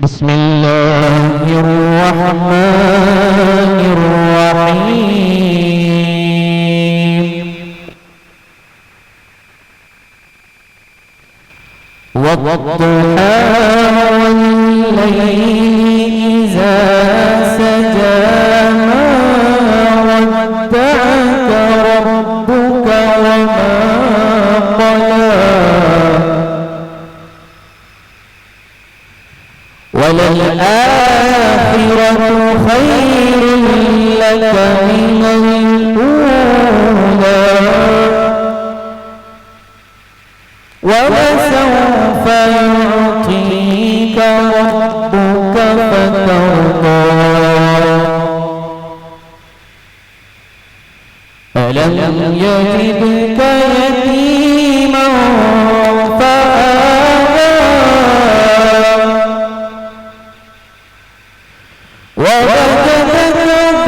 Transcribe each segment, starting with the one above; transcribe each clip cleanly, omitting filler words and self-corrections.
बिस्मिल्लाहिर्रहमानिर्रहीम। वद्दुहा वल्लैलि इज़ा सजा मा वद्दअका रब्बुका वमा क़ला वलल-आखिरतु खैरुन लक मिनल ऊला वलसौफ यु'तीका रब्बुका फतर्दा अलम यजिदका यतीमन फआवा ववजदक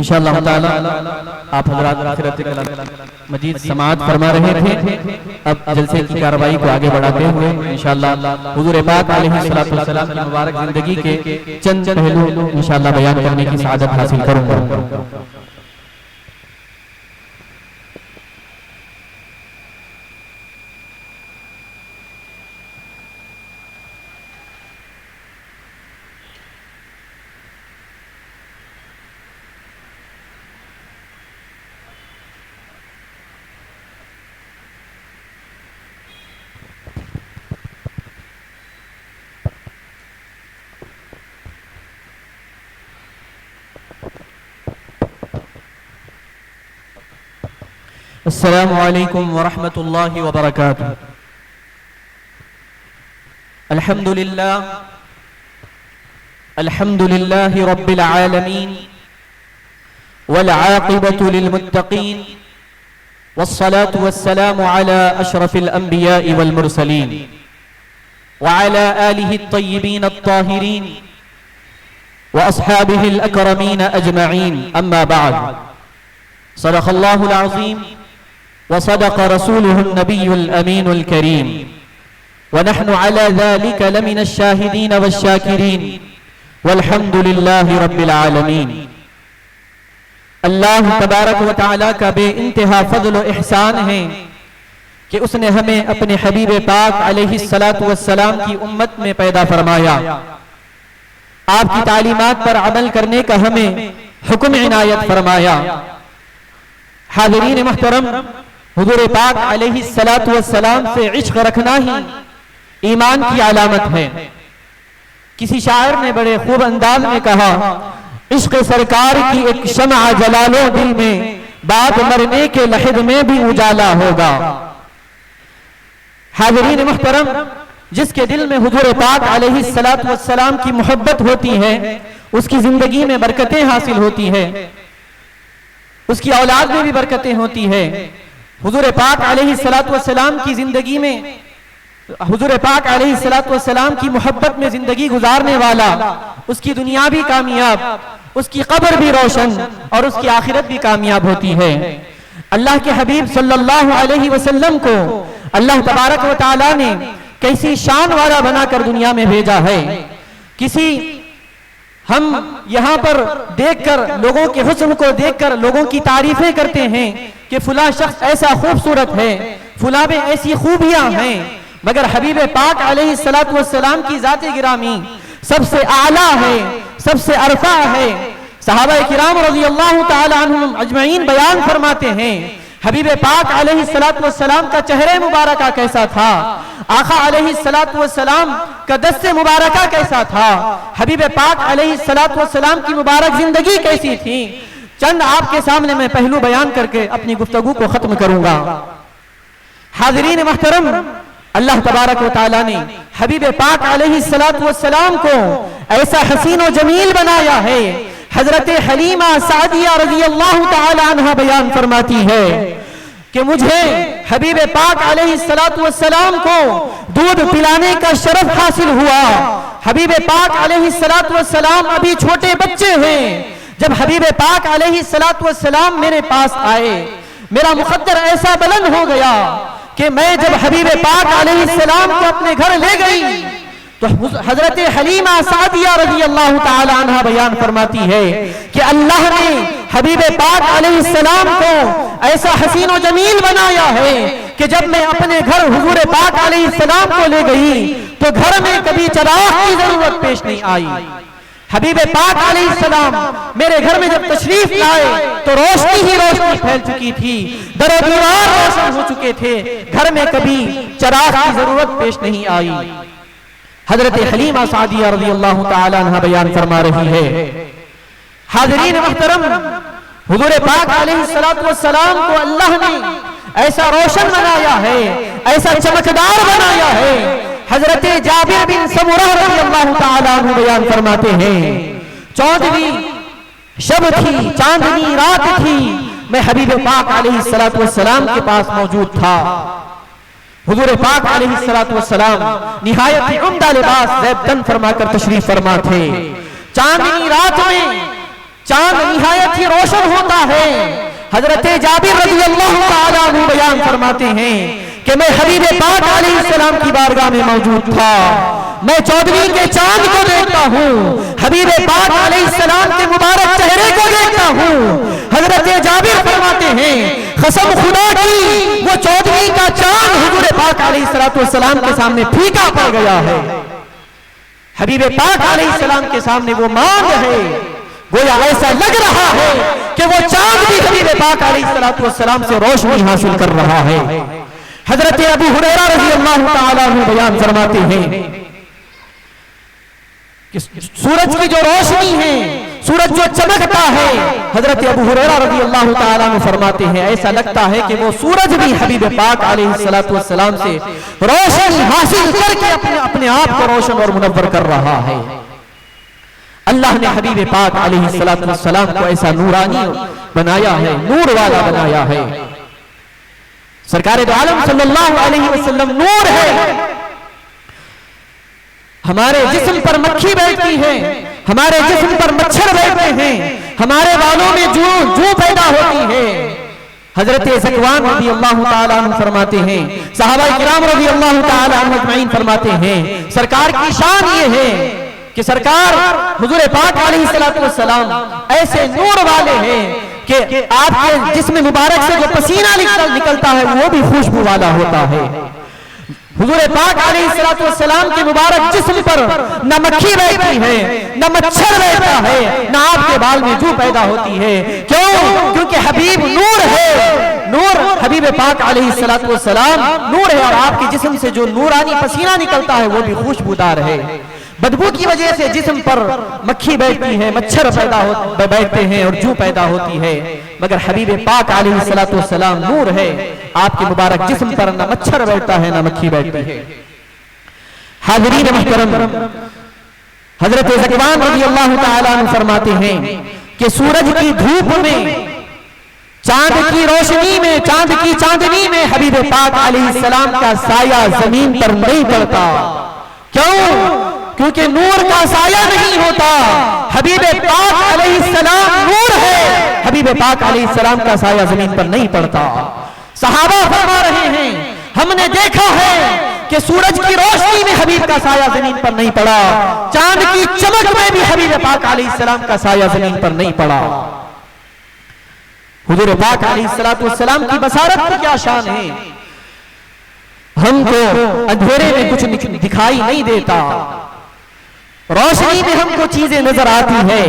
इंशाअल्लाह ताला आप हज़रात आखिरत कलाम मजीद समाअत फरमा रहे थे। अब जलसे की कार्रवाई को आगे बढ़ाते हुए इंशाअल्लाह हुजूर पाक अलैहिस्सलातु वस्सलाम की मुबारक जिंदगी के चंद पहलू इंशाअल्लाह बयान करने की सआदत हासिल करूंगा। अस्सलामु अलैकुम वरहमतुल्लाहि वबरकातुहू। अल्हम्दुलिल्लाहि रब्बिल आलमीन वल आक़िबतु लिल मुत्तक़ीन वस्सलातु वस्सलामु अला अशरफिल अंबियाइ वल मुरसलीन व अला आलिहि अत्तय्यिबीन अत्ताहिरीन व अस्हाबिहिल अकरमीन अजमईन। अम्मा बाद, सदक़ल्लाहुल अज़ीम व सदक़ रसूलुहुन नबियुल अमीनुल करीम व नहनु अला ज़ालिका लमिनश शाहिदीन वश्शाकिरीन वल्हम्दुलिल्लाहि रब्बिल आलमीन। अल्लाह तबारक व तआला का बेइंतहा फज़्ल व इहसान है कि उसने हमें अपने हबीब पाक अलैहिस्सलातु वस्सलाम की उम्मत में पैदा फरमाया। आपकी तालीमात पर अमल करने का हमें हुक्म इनायत फरमाया। हाज़रीन मुहतरम, हुज़ूर पाक अलैहिस्सलातु वस्सलाम से इश्क रखना ही ईमान की अलामत है। किसी शायर ने बड़े खूब अंदाज में कहा, इश्क सरकार की एक शम्अ जला लो दिल में, बाद मरने के लहद में भी उजाला होगा। हाज़रीन मुहतरम, जिसके दिल में हुज़ूर पाक अलैहिस्सलातु वस्सलाम की मोहब्बत होती है, उसकी जिंदगी में बरकतें हासिल होती है, उसकी औलाद में भी बरकतें होती है। हुजूर पाक अलैहिस्सलातु वस्सलाम की जिंदगी में, हुजूर पाक अलैहिस्सलातु वस्सलाम की मोहब्बत में जिंदगी गुजारने वाला, उसकी दुनिया भी कामयाब, उसकी कब्र भी रोशन और उसकी आखिरत भी कामयाब होती है। अल्लाह के हबीब सल्लल्लाहु अलैहि वसल्लम को अल्लाह तबारक व तआला ने कैसी शान वाला बनाकर दुनिया में भेजा है। किसी हम यहाँ पर देखकर, लोगों के हुस्न को देखकर लोगों की तारीफें करते हैं कि फुला शख्स ऐसा खूबसूरत है, फुला में ऐसी खूबियां हैं, मगर हबीब पाक अलैहिस्सलातु वस्सलाम की जाते गिरामी सबसे आला है, सबसे अरफा है। सहाबा किराम रज़ियल्लाहु ताला अन्हुम अजमईन बयान फरमाते हैं, हबीब पाक अलैहिस्सलातु वस्सलाम का चेहरे मुबारका कैसा था, आका अलैहिस्सलातु वस्सलाम का दस्ते मुबारका कैसा था, हबीब पाक अलैहिस्सलातु वस्सलाम की मुबारक जिंदगी कैसी थी, चंद आपके सामने मैं पहलू बयान करके अपनी गुफ्तगू को खत्म करूंगा। हाज़रीन मोहतरम, अल्लाह तबारक व तआला ने हबीब पाक अलैहिस्सलातु वस्सलाम को ऐसा हसीन व जमील बनाया है। हजरत हलीमा सादिया रज़ियल्लाहु तआला अन्हा बयान फरमाती है कि मुझे हबीब पाक अलैहिस्सलातु वस्सलाम को दूध पिलाने का शरफ हासिल हुआ। हबीब पाक अलैहिस्सलातु वस्सलाम अभी छोटे बच्चे हैं। जब हबीब पाक अलैहिस्सलातु वस्सलाम मेरे पास आए, मेरा मुक़द्दर ऐसा बुलंद हो गया कि मैं जब हबीब पाक अलैहिस्सलाम को अपने घर ले गई तो हजरत हलीमा सादिया रज़ियल्लाहु तआला अन्हा बयान फरमाती है कि अल्लाह ने हबीब पाक अलैहिस्सलाम को ऐसा हसीन व जमील बनाया है कि जब मैं अपने घर हुजूर पाक अलैहिस्सलाम को ले गई तो घर में कभी चिराग की जरूरत पेश नहीं आई। हबीब पाक अलैहिस्सलाम मेरे घर में जब तशरीफ लाए तो रोशनी ही रोशनी फैल चुकी थी, दरो दीवार रोशन हो चुके थे, घर में कभी चिराग की जरूरत पेश नहीं आई। हजरत हलीमा सादिया रज़ियल्लाहु तआला अन्हा बयान फरमा रही है। हाज़रीन मोहतरम, हुजूर पाक अलैहिस्सलातु वस्सलाम को अल्लाह ने ऐसा रोशन बनाया है, ऐसा चमकदार बनाया है। हजरत जाबिर बिन समुरा रज़ियल्लाहु तआला अन्हु बयान फरमाते हैं, 14वीं शब थी, चांदनी रात थी, मैं हबीब पाक अलैहिस्सलातु वस्सलाम के पास मौजूद था। हुजूर पाक अलैहिस्सलातु वस्सलाम निहायत उम्दा लिबास ज़ेबतन फरमाकर तशरीफ फरमा थे। चांदनी रात में चांद निहायत ही रोशन होता है। हजरत जाबिर रज़ियल्लाहु तआला अन्हु बयान फरमाते हैं कि मैं हबीब पाक अलैहिस्सलाम की बारगाह में मौजूद था। मैं 14वीं के चांद को देखता हूँ, हबीब पाक अलैहिस्सलाम के मुबारक चेहरे को देखता हूँ। हजरत जाबिर फरमाते हैं, कसम खुदा की वो 14वीं का चांद हुजूर पाक अलैहिस्सलातु वस्सलाम के सामने फीका पड़ गया है। हबीब पाक अलैहिस्सलाम के सामने वो मांग है, गोया ऐसा लग रहा है कि वो चांद भी हबीब पाक अलैहिस्सलातु वस्सलाम से रोशनी हासिल कर रहा है। हजरत अबू हुरैरा रज़ियल्लाहु तआला अन्हु बयान फरमाते हैं कि सूरज की जो रोशनी है, सूरज जो चमकता है, हजरत अबू हुरैरा रज़ियल्लाहु तआला अन्हु फरमाते हैं ऐसा लगता है कि वो सूरज भी हबीब पाक अलैहिस्सलातु वस्सलाम से रोशनी हासिल करके अपने आप को रोशन और मुनव्वर कर रहा है। अल्लाह ने हबीब पाक अलैहिस्सलातु वस्सलाम को ऐसा नूरानी बनाया है, नूर वाला बनाया है। सरकार दो आलम सल्लल्लाहु अलैहि वसल्लम नूर है। हमारे जिस्म पर मक्खी बैठती है, हमारे जिस्म पर मच्छर बैठते हैं, हमारे बालों में जू पैदा होती है। हजरत ज़कवान रज़ियल्लाहु तआला अन्हु फरमाते हैं, सहाबा किराम रज़ियल्लाहु तआला अन्हुम अजमईन फरमाते हैं, सरकार की शान ये है कि सरकार हुजूर पाक अलैहिस्सलातु वस्सलाम ऐसे नूर वाले हैं कि आपके जिस्म मुबारक से जो पसीना निकलता है वो भी खुशबू वाला होता है। हुजूर पाक अलैहिस्सलातु वस्सलाम के मुबारक जिस्म पर न मक्खी बैठती है, न मच्छर बैठता है, न आपके बाल में जू पैदा होती है। क्यों? क्योंकि हबीब नूर है। नूर हबीब पाक अलैहिस्सलातु वस्सलाम नूर है और आपके जिस्म से जो नूरानी पसीना निकलता है वो भी खुशबूदार है। बदबू की वजह से जिस्म पर मक्खी बैठती है, मच्छर पैदा बैठते हैं और जू पैदा होती है, मगर हबीब पाक अलैहिस्सलातु वस्सलाम नूर है। आपके मुबारक जिस्म पर न मच्छर बैठता है न मक्खी बैठती है। हाज़रीन मोहतरम, हजरत ज़कवान रज़ियल्लाहु तआला अन्हु फरमाते हैं कि सूरज की धूप में, चांद की रोशनी में, चांद की चांदनी में हबीब पाक अलैहिस्सलाम का साया जमीन पर नहीं पड़ता। क्यों? क्योंकि नूर का साया नहीं होता। हबीब पाक अलैहिस्सलाम नूर है, हबीब पाक अलैहिस्सलाम का साया जमीन पर नहीं पड़ता। सहाबा फरमा रहे हैं, हमने देखा है कि सूरज की रोशनी में हबीब का साया जमीन पर नहीं पड़ा, चांद की चमक में भी हबीब पाक अलैहिस्सलाम का साया जमीन पर नहीं पड़ा। हुजूर पाक अलैहिस्सलातु वस्सलाम की बसारत की क्या शान है। हमको अंधेरे में कुछ दिखाई नहीं देता, रोशनी में हमको चीजें नजर आती है।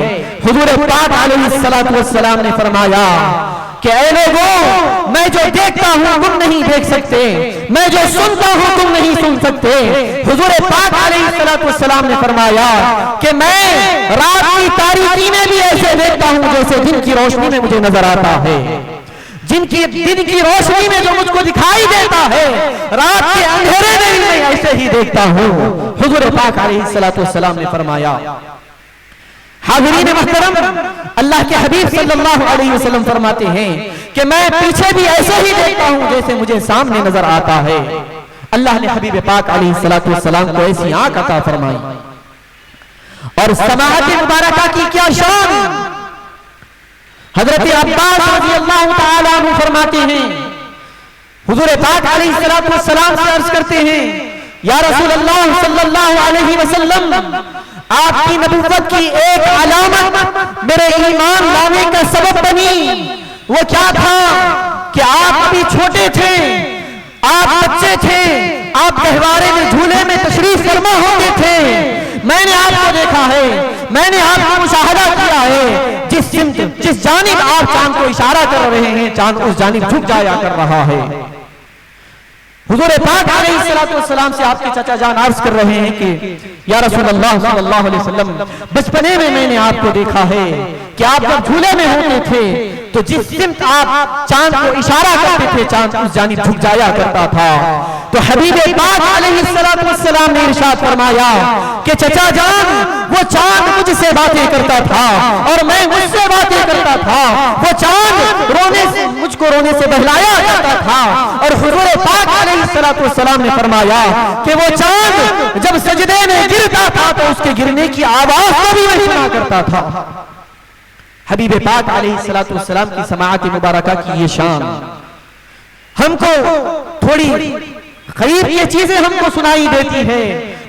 हुजूर पाक अलैहिस्सलातु वस्सलाम ने फरमाया कि ऐ लोगों, मैं जो देखता हूं तुम नहीं देख सकते, मैं जो सुनता हूं तुम नहीं सुन सकते। हुजूर पाक अलैहिस्सलाम ने फरमाया कि मैं रात की तारीकी में भी ऐसे देखता हूं जैसे दिन की रोशनी में मुझे नजर आता है। जिनकी दिन की रोशनी में जो मुझको दिखाई देता है, रात के अंधेरे में भी मैं ऐसे ही देखता हूं। हुजूर पाक अलैहिस्सलाम ने फरमाया। हाज़रीन मोहतरम, अल्लाह के हबीब सल्लल्लाहु अलैहि वसल्लम फरमाते हैं कि मैं पीछे भी ऐसे ही देखता हूं जैसे मुझे सामने नजर आता है। अल्लाह ने हबीब पाक अलैहिस्सलाम को ऐसी आंख अता फरमाई। और समाअत मुबारका की क्या शान। हजरत अब्बास रज़ियल्लाहु ताला अन्हु फरमाते हैं, हुजूर पाक अलैहिस्सलाम से अर्ज करते हैं, या रसूल अल्लाह सल्लल्लाहु अलैहि वसल्लम, आपकी नबुव्वत की एक अलामत मेरे ईमान लाने का सबब बनी। वो क्या था कि आप अभी छोटे थे, आप बच्चे थे, आप गहवारे में झूले में तशरीफ फरमा होते थे। मैंने आपको देखा है, मैंने आपको मुशाहदा किया है, जिस जानिब आप चांद को इशारा कर रहे हैं, चांद उस जानिब झुक जाया कर रहा है। हुजूर पाक अलैहिस्सलाम से आपके चाचा जान अर्ज कर रहे हैं कि या रसूलल्लाह सल्लल्लाहु अलैहि वसल्लम, बचपने में मैंने आपको देखा है कि आप जब झूले में होते थे तो जिस सिमत आप चांद को इशारा करते थे, चांद उस जानिब झुक जाया करता था। तो हबीब पाक अलैहिस्सलाम ने इरशाद फरमाया कि चचा जान, वो चांद मुझसे बातें करता था और मैं मुझसे बातें करता था। वो चांद रोने से मुझको रोने से बहलाया करता था। और हुजूर पाक अलैहिस्सलाम ने फरमाया कि वो चांद जब सजदे में गिरता था तो उसके गिरने की आवाज को भी मैं सुना करता था। हबीब पाक अलैहिस्सलाम की समाअत मुबारका की ये शान। हमको थोड़ी करीब की चीजें हमको सुनाई देती है,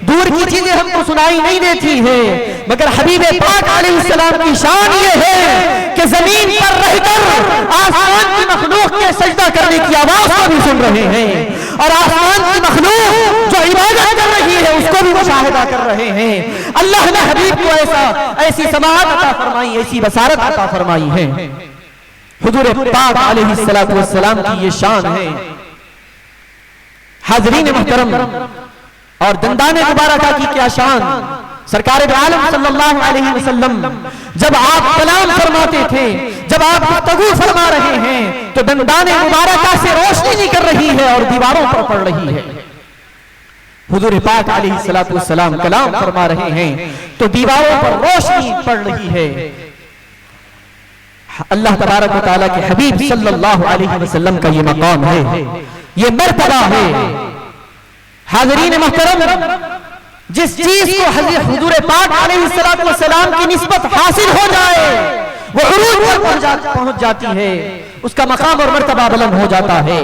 दूर की चीजें हमको सुनाई नहीं देती है, मगर हबीब पाक अलैहिस्सलाम की शान ये है कि जमीन पर रहकर आसमान की मखलूक के सजदा करने की आवाज को भी सुन रहे हैं और आसमान की मखलूक जो इबादत कर रही है उसको भी मुशाहिदा कर रहे हैं। अल्लाह ने हबीब को ऐसी समाअत अता फरमाई, ऐसी बसारत अता फरमाई है। हुजूर पाक अलैहिस्सलाम की ये शान है। हाज़रीन मोहतरम, और दंदाने मुबारका की क्या शान। सरकार आलम सल्लल्लाहु अलैहि वसल्लम जब आप कलाम फरमाते थे, जब आप गुफ्तगू फरमा रहे हैं तो दंदाने मुबारका से रोशनी निकल रही है और दीवारों पर पड़ रही है। हुजूर पाक अलैहिस्सलाम कलाम फरमा रहे हैं तो दीवारों पर रोशनी पड़ रही है। अल्लाह तबारक व तआला के हबीब सल्लल्लाहु अलैहि वसल्लम का ये मकाम है, ये मर्तबा है। हाज़रीन मोहतरम, जिस चीज को हुजूर पाक अलैहिस्सलाम की निस्बत हासिल हो जाए वो उरूज पर पहुंच जाती है, उसका मकाम और मर्तबा बुलंद हो जाता है।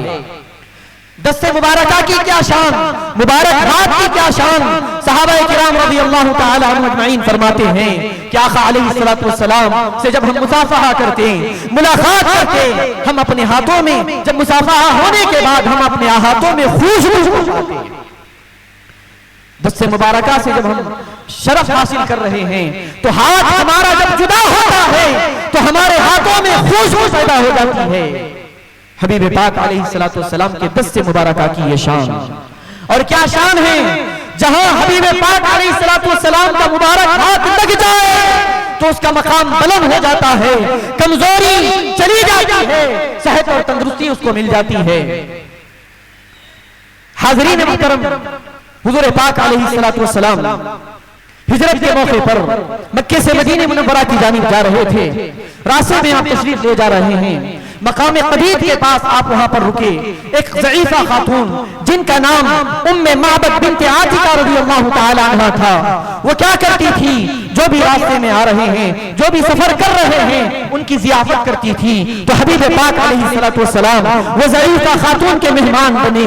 दस्ते मुबारका की क्या शान, मुबारक रात की क्या शान। सहाबा किराम रज़ियल्लाहु ताला अन्हुम अजमईन फरमाते हैं कि आका अलैहिस्सलाम से जब हम मुसाफहा करते, मुलाकात करते, हम अपने हाथों में, जब मुसाफहा होने के बाद हम अपने हाथों में खुशबू पाते हैं। दस्ते मुबारका से जब हम शरफ हासिल कर रहे हैं तो हाथ हमारा जब जुदा होता है तो हमारे हाथों में खुशबू पैदा हो जाती है। हबीब पाक अलैहिस्सलाम के दस्ते मुबारका की ये शान। और क्या शान है, जहां हबीब पाक अलैहिस्सलाम का मुबारक हाथ लग जाए तो उसका मकाम बुलंद हो जाता है, कमजोरी चली जाती है, सेहत और तंदुरुस्ती उसको मिल जाती है। हाज़रीन मुहतरम, हुजूर पाक अलैहिस्सलाम हिजरत के मौके पर मक्के से मदीने मुनव्वरा की जानिब जा रहे थे। रास्ते में आप तशरीफ ले जा रहे हैं, मकाम कदीर के पास आप वहां पर रुके। एक ज़ईफा खातून जिनका नाम उम्मे माबद बिन्ते आतिका रज़ियल्लाहु ताला अन्हा था, वो क्या करती थी, जो भी रास्ते में आ रहे हैं, जो भी सफर कर रहे हैं, उनकी ज़ियाफत करती थी। तो हबीब पाक अलैहिस्सलाम वो ज़ईफा खातून के मेहमान बने।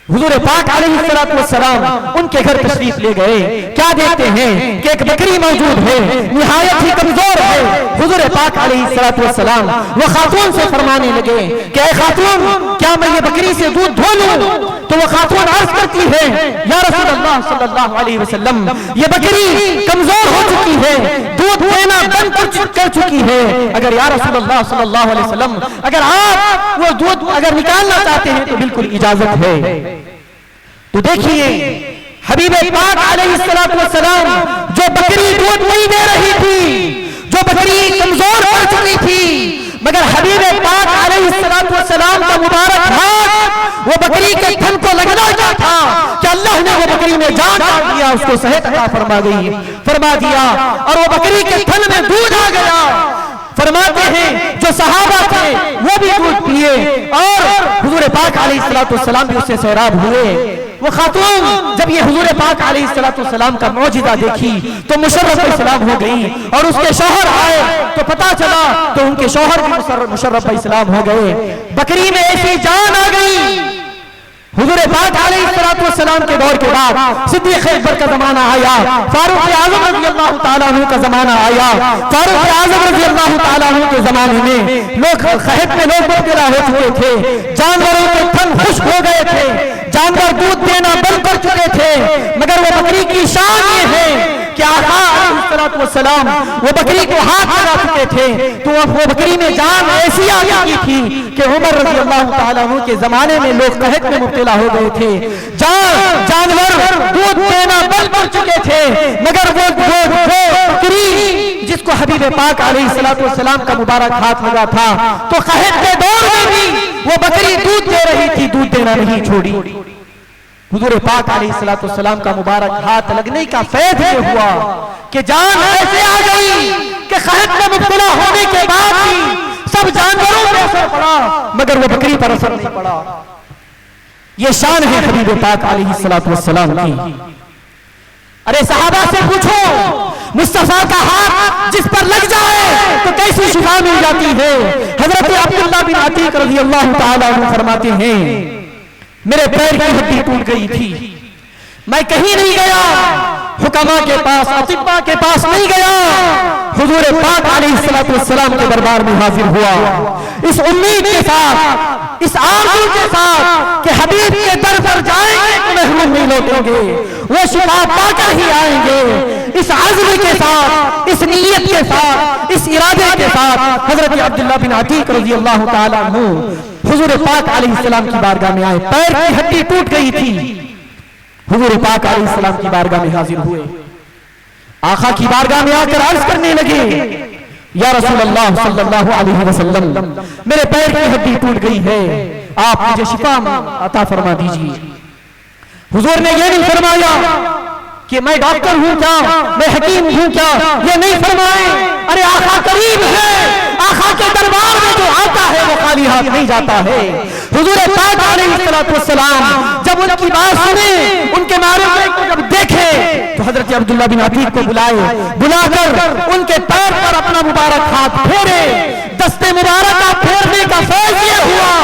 हुजूर पाक अलैहिस्सलाम उनके घर तशरीफ ले गए। क्या देखते हैं कि एक बकरी मौजूद है, निहायत ही कमजोर है। हुजूर पाक अलैहिस्सलाम वो खातून से फरमाने लगे कि ऐ खातून, क्या मैं ये बकरी से दूध धो लूं? तो वो खातून अर्ज करती है, या रसूलल्लाह सल्लल्लाहु अलैहि वसल्लम, ये बकरी कमजोर हो चुकी है, दूध देना बंद कर चुकी है। अगर या रसूलल्लाह सल्लल्लाहु अलैहि वसल्म, अगर आप वो दूध अगर निकालना चाहते हैं तो बिल्कुल इजाजत है। तो देखिए हबीब पाक अलैहिस्सलाम जो बकरी दूध नहीं दे रही थी, जो बकरी कमजोर पड़ चुकी थी, मगर हबीब पाक अलैहिस्सलाम का मुबारक हाथ वो बकरी के थन को लगना क्या था कि अल्लाह ने वो बकरी में जान डाल दिया, उसको सेहत अता फरमा दिया और वो बकरी के थन में दूध आ गया। फरमाते हैं जो सहाबा थे वो भी दूध पिए और हुजूर पाक अलैहिस्सलाम भी उससे सैराब हुए। वो खातून जब ये हुजूर पाक अलैहिस्सलाम का मौजिज़ा देखी तो मुशर्रफ इस्लाम हो गई और उसके शौहर आए तो पता चला तो उनके शौहर भी मुशर्रफ इस्लाम हो गए। बकरी में ऐसी जान आ गई। हुजूर पाक अलैहिस्सलाम के दौर के बाद सिद्दीक़ अकबर का जमाना आया, फारूक आज़म रज़ियल्लाहु ताला अन्हु का जमाना आया। फारूक आज़म रज़ियल्लाहु ताला अन्हु के जमाने में लोग खहत में लोग मुब्तला हो चुके थे, जानवरों के थन खुश्क हो गए थे, जानवर दूध देना बंद कर चुके थे, मगर वो बकरी की शान ये है कि आका अलैहिस्सलाम वो बकरी को हाथ लगा चुके थे तो वो बकरी में जान ऐसी आ गई थी कि उमर रज़ियल्लाहु ताला अन्हु के जमाने में लोग कहत में मुब्तला हो गए थे। जानवर दूध देना बंद कर चुके थे, मगर वो बकरी जिसको हबीब पाक अलैहिस्सलाम का मुबारक हाथ लगा था तो कहत के दौर में भी वो बकरी दूध दे रही थी, दूध देना नहीं छोड़ी। हुजूर पाक अलैहिस्सलाम का मुबारक हाथ लगने का फैज़ ये हुआ कि जान ऐसे आ गई कि कहत में मुब्तला होने के बाद भी सब जानवरों पर असर पड़ा मगर वो बकरी पर असर नहीं पड़ा। ये शान है हबीब पाक अलैहिस्सलाम की। अरे सहाबा से पूछो, मुस्तफा का हाथ जिस पर लग जाए तो कैसी शिफा मिल जाती है। हजरत अब्दुल्लाह बिन अतीक रज़ियल्लाहु ताला अन्हु फरमाते हैं, मेरे पैर की हड्डी टूट गई थी, मैं कहीं नहीं गया, हुक्मा के पास अतिब्बा के पास नहीं गया, हुजूर पाक अलैहिस्सलाम के दरबार में हाजिर हुआ इस उम्मीद के साथ, इस आरज़ू के साथ कि हबीब के दर पर जाएंगे तो महरूम नहीं लौटेंगे, वो शिफा पाकर ही आएंगे। इस आज़्म के साथ, इस नीयत के साथ, इस इरादे के साथ हजरत अब्दुल्लाह बिन अतीक रज़ियल्लाहु ताला अन्हु हुजूर पाक अलैहिस्सलाम की बारगाह में आए। पैर की हड्डी टूट गई थी, हुजूर पाक अलैहिस्सलाम की बारगाह में हाजिर हुए। आका की बारगाह में आकर अर्ज करने लगे, या रसूलल्लाह सल्लल्लाहु अलैहि वसल्लम, मेरे पैर की हड्डी टूट गई है, आप मुझे शिफा अता फरमा दीजिए। हुजूर ने ये नहीं फरमाया कि मैं डॉक्टर हूं क्या, मैं हकीम हूं क्या, ये नहीं फरमाए। अरे आका करीब है, आका के दरबार में जो आता है वो खाली हाथ नहीं जाता है। हुजूर पाक अलैहिस्सलाम जब उनकी बात सुने, उनके मारे को जब देखे तो हजरत अब्दुल्लाह बिन अतीक को बुलाकर उनके पैर पर अपना मुबारक हाथ फेरे। दस्ते मुबारक का फेरने का फैज़ ये हुआ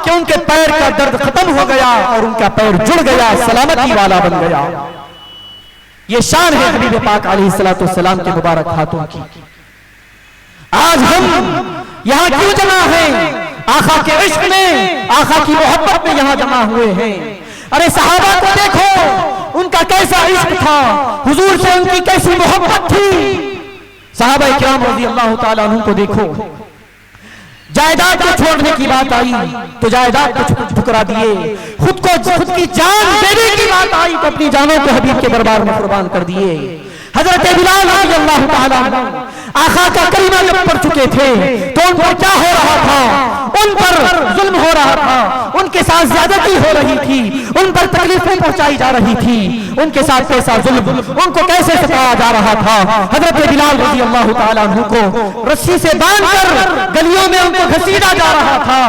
कि उनके पैर का दर्द खत्म हो गया और उनका पैर जुड़ गया, सलामती वाला बन गया। ये शान है हबीब पाक अलैहिस्सलाम के मुबारक हाथों की। आज हम यहाँ क्यों जमा हैं? आका के इश्क में, आका की मोहब्बत में यहाँ जमा हुए हैं। अरे सहाबा को देखो, उनका कैसा इश्क था, हुजूर से उनकी कैसी मोहब्बत थी। सहाबा इकराम रज़ियल्लाहु ताला अन्हुम को देखो, जायदाद को छोड़ने की बात आई तो जायदाद को ठुकरा दिए, खुद की जान देने की बात आई तो अपनी जानों को हबीब के दरबार में कुर्बान कर दिए। हजरत बिलाल रज़ियल्लाहु ताला अन्हु आका का कलीमा जब पढ़ चुके थे तो उन पर क्या हो रहा था, उन पर जुल्म हो रहा था, उनके साथ ज्यादती हो रही थी, उन पर तकलीफें पहुंचाई जा रही थी, उनके साथ कैसा जुल्म, उनको कैसे सताया जा रहा था। हजरत बिलाल रज़ियल्लाहु ताला अन्हु को रस्सी से बांधकर गलियों में उनको घसीटा जा रहा था,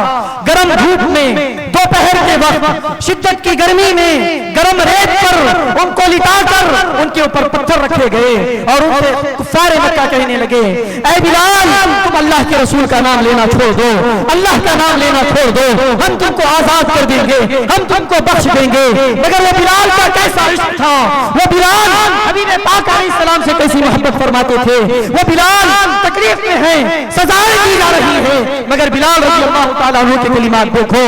गर्म धूप में दोपहर के वक्त शिद्दत की गर्मी में गर्म रेत पर उनको लिटाकर उनके ऊपर पत्थर रखे गए और उनसे कुफ्फारे मक्का कहने लगे, ऐ बिलाल तुम अल्लाह के रसूल का नाम लेना छोड़ दो, अल्लाह का नाम लेना छोड़ दो, हम तुमको आजाद कर देंगे, हम तुमको बख्श देंगे। मगर वो बिलाल का कैसा इश्क था, वो बिलाल हबीब पाक अलैहिस्सलाम से कैसी मोहब्बत फरमाते थे। वो बिलाल तकलीफ में है, सजाएं दी जा रही है, मगर बिलाल रज़ी अल्लाह ताला अन्हु के कलिमात देखो,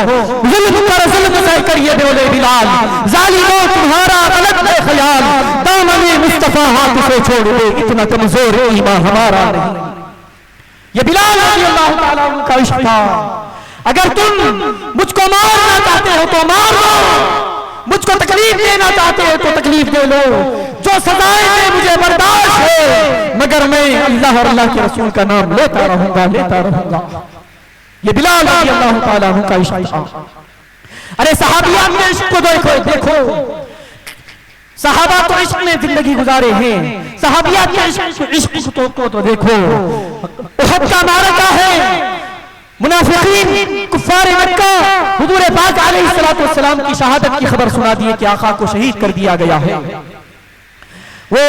जुल्म पर जुल्म सह कर ये बोले बिलाल, जालिमों तुम्हारा गलत है ख्याल, दामन मुस्तफा हाथ से छोड़ दे, इतना कमजोर ईमान हमारा नहीं। ये बिलाल रज़ी अल्लाह ताला अन्हु का इश्क था। अगर तुम मुझको मारना चाहते हो तो मार लो, मुझको तकलीफ देना चाहते हो तो तकलीफ दे लो, जो सजाएं दे मुझे बर्दाश्त है, मगर मैं अल्लाह और अल्लाह के रसूल का नाम लेता रहूंगा, लेता रहूंगा। ये बिलाल रज़ी अल्लाह ताला अन्हु का इश्क था। अरे सहाबियात के इश्क को देखो, देखो सहाबा तो इश्क में जिंदगी गुजारे हैं, सहाबियात के इश्क को तो देखो। उहद का मारका है, मुनाफिकीन कुफ्फारे मक्का हुजूर पाक अलैहिस्सलातु वस्सलाम की शहादत की खबर सुना दिए कि आका को शहीद कर दिया गया है। वो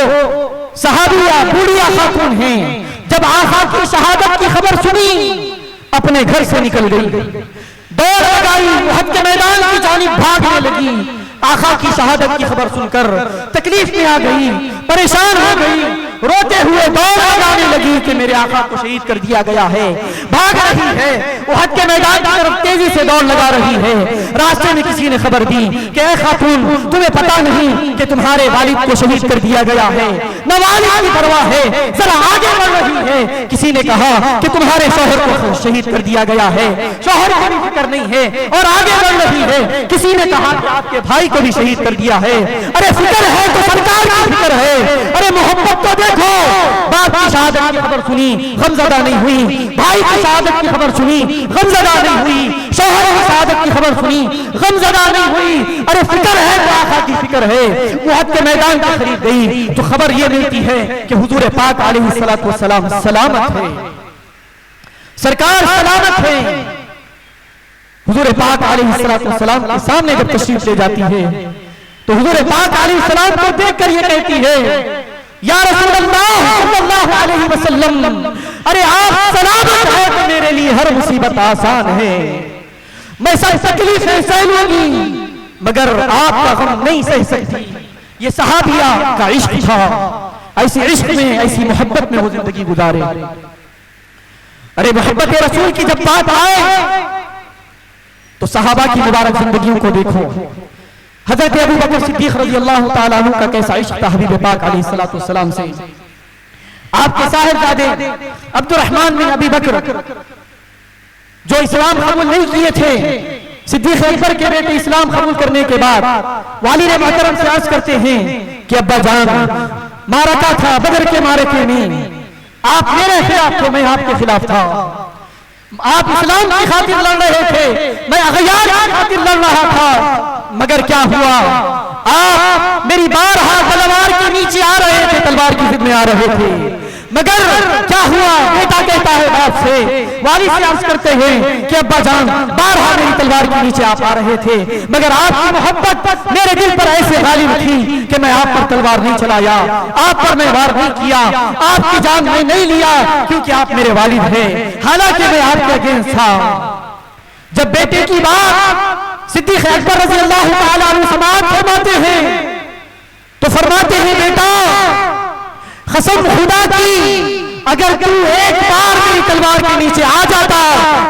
सहाबिया बूढ़िया खातून हैं, जब आका की शहादत की खबर सुनी अपने घर से निकल गई, दौड़ लगाई, उहद के मैदान की जानिब भागने लगी। आका की शहादत की खबर सुनकर तकलीफ में आ गई, परेशान हो गई, रोते हुए दौड़ लगाने लगी कि मेरे आका को शहीद कर दिया गया है। भाग रही है, उहद के मैदान की तरफ तेजी से दौड़ लगा रही है। रास्ते में किसी ने खबर दी कि ऐ खातून तुम्हें पता नहीं कि तुम्हारे वालिद को शहीद कर दिया गया है, न वालिद की परवाह है, जरा आगे बढ़ रही है। किसी ने कहा कि तुम्हारे शौहर को शहीद कर दिया गया है, शौहर को भी फिक्र नहीं है और आगे बढ़ रही है। किसी ने कहा कि आपके भाई को भी शहीद कर दिया है। अरे फिक्र है तो सरकार की फिक्र है, अरे मोहब्बत तो देखो। बाप की शहादत की खबर सुनी, गमज़दा नहीं हुई, भाई की शहादत की खबर सुनी, गमज़दा नहीं हुई, शौहर की शहादत की खबर सुनी, गमज़दा नहीं हुई। अरे फिक्र है तो आका की फिक्र है। उहद के मैदान के करीब गई तो खबर यह मिलती है कि हुजूर पाक अलैहिस्सलातु वस्सलाम सलामत है, सरकार सलामत है। हुजूर पाक अलैहिस्सलातु वस्सलाम के सामने जब तशरीफ ले जाती है तो हुजूर पाक अलैहिस्सलाम को देखकर ये कहती है, या रसूल अल्लाह सल्लल्लाहु अलैहि वसल्लम, अरे आप सलामत है तो मेरे लिए हर मुसीबत आसान है, मैं सब तकलीफें सह लूंगी, मगर आपका गम नहीं सह सकती। ये सहाबिया का इश्क था, ऐसे इश्क में, ऐसी मोहब्बत में वो जिंदगी गुजारे। अरे मोहब्बत रसूल की जब बात आए तो सहाबा की मुबारक जिंदगियों को देखो। हजरत अबू बकर सिद्दीक रज़ी अल्लाह ताला अन्हु का कैसा इश्क था हबीब पाक अलैहिस्सलातु वस्सलाम से। आपके साहिबजादे अब्दुर्रहमान बिन अबी बकर जो इस्लाम कबूल नहीं किए थे, सिद्दीक अकबर के बेटे इस्लाम कबूल करने के बाद वालिद मोहतरम से अर्ज करते हैं कि अब्बा जान, मारका था, बदर के मारके में आप मेरे खिलाफ थे, मैं आपके खिलाफ था। आप इस्लाम की खातिर लड़ रहे थे, मैं अग़यार की खातिर लड़ रहा था, मगर क्या हुआ, आप मेरी बारहा तलवार के नीचे आ रहे थे, तलवार की जिद में आ रहे थे, मगर क्या हुआ, बेटा कहता है बाप से, वालिद से अर्ज करते हैं कि अब्बा जान, बारहा मेरी तलवार के नीचे आप आ रहे थे, मगर आपकी मोहब्बत मेरे दिल पर ऐसे गालिब थी कि मैं आप पर तलवार नहीं चलाया, आप पर मैं वार नहीं किया, आपकी जान मैं नहीं लिया, क्योंकि आप मेरे वालिद हैं, हालांकि मैं आपके अगेंस्ट था। जब बेटे की बात सिद्दीक अकबर रज़ी अल्लाह ताला अन्हु समाअत फरमाते हैं तो फरमाते हैं, बेटा कसम खुदा की, अगर तू एक बार मेरी तलवार के नीचे आ जाता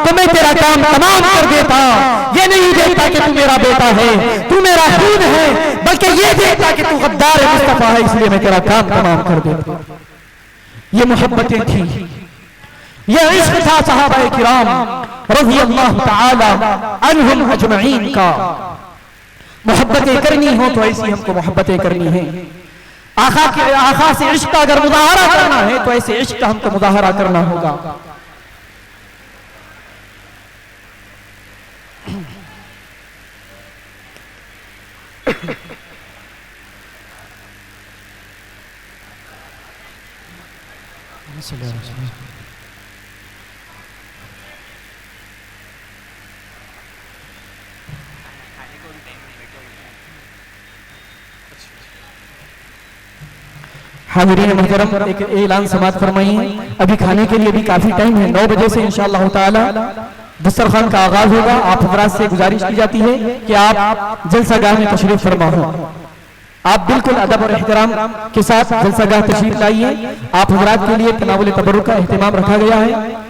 तो मैं तेरा काम तमाम कर देता। ये नहीं देखता कि तू मेरा बेटा है, तू मेरा खून है, बल्कि ये देखता कि तू गद्दार मुस्तफा है, इसलिए मैं तेरा काम तमाम कर देता। ये मोहब्बतें थी, ये इश्क था सहाबा किराम रज़ी अल्लाह ताला अन्हुम अजमईन का। मोहब्बतें करनी हो तो ऐसी हमको मोहब्बतें करनी है। आका से इश्क का अगर मुजाहरा करना है तो ऐसे इश्क का हमको मुजाहरा करना होगा। हाज़िरीन मुहतरम, एक ऐलान समाअत फरमाइए। अभी खाने के लिए भी काफी टाइम है, 9 बजे से इंशाअल्लाह ताला दस्तरखान का आगाज होगा। आप हजरात से गुजारिश की जाती है कि आप जलसागाह में तशरीफ फरमा हो। आप बिल्कुल अदब और एहतराम के साथ जलसागाह तशरीफ लाइए। आप हजरात के लिए तनावुल तबर्रुक का एहतमाम रखा गया है।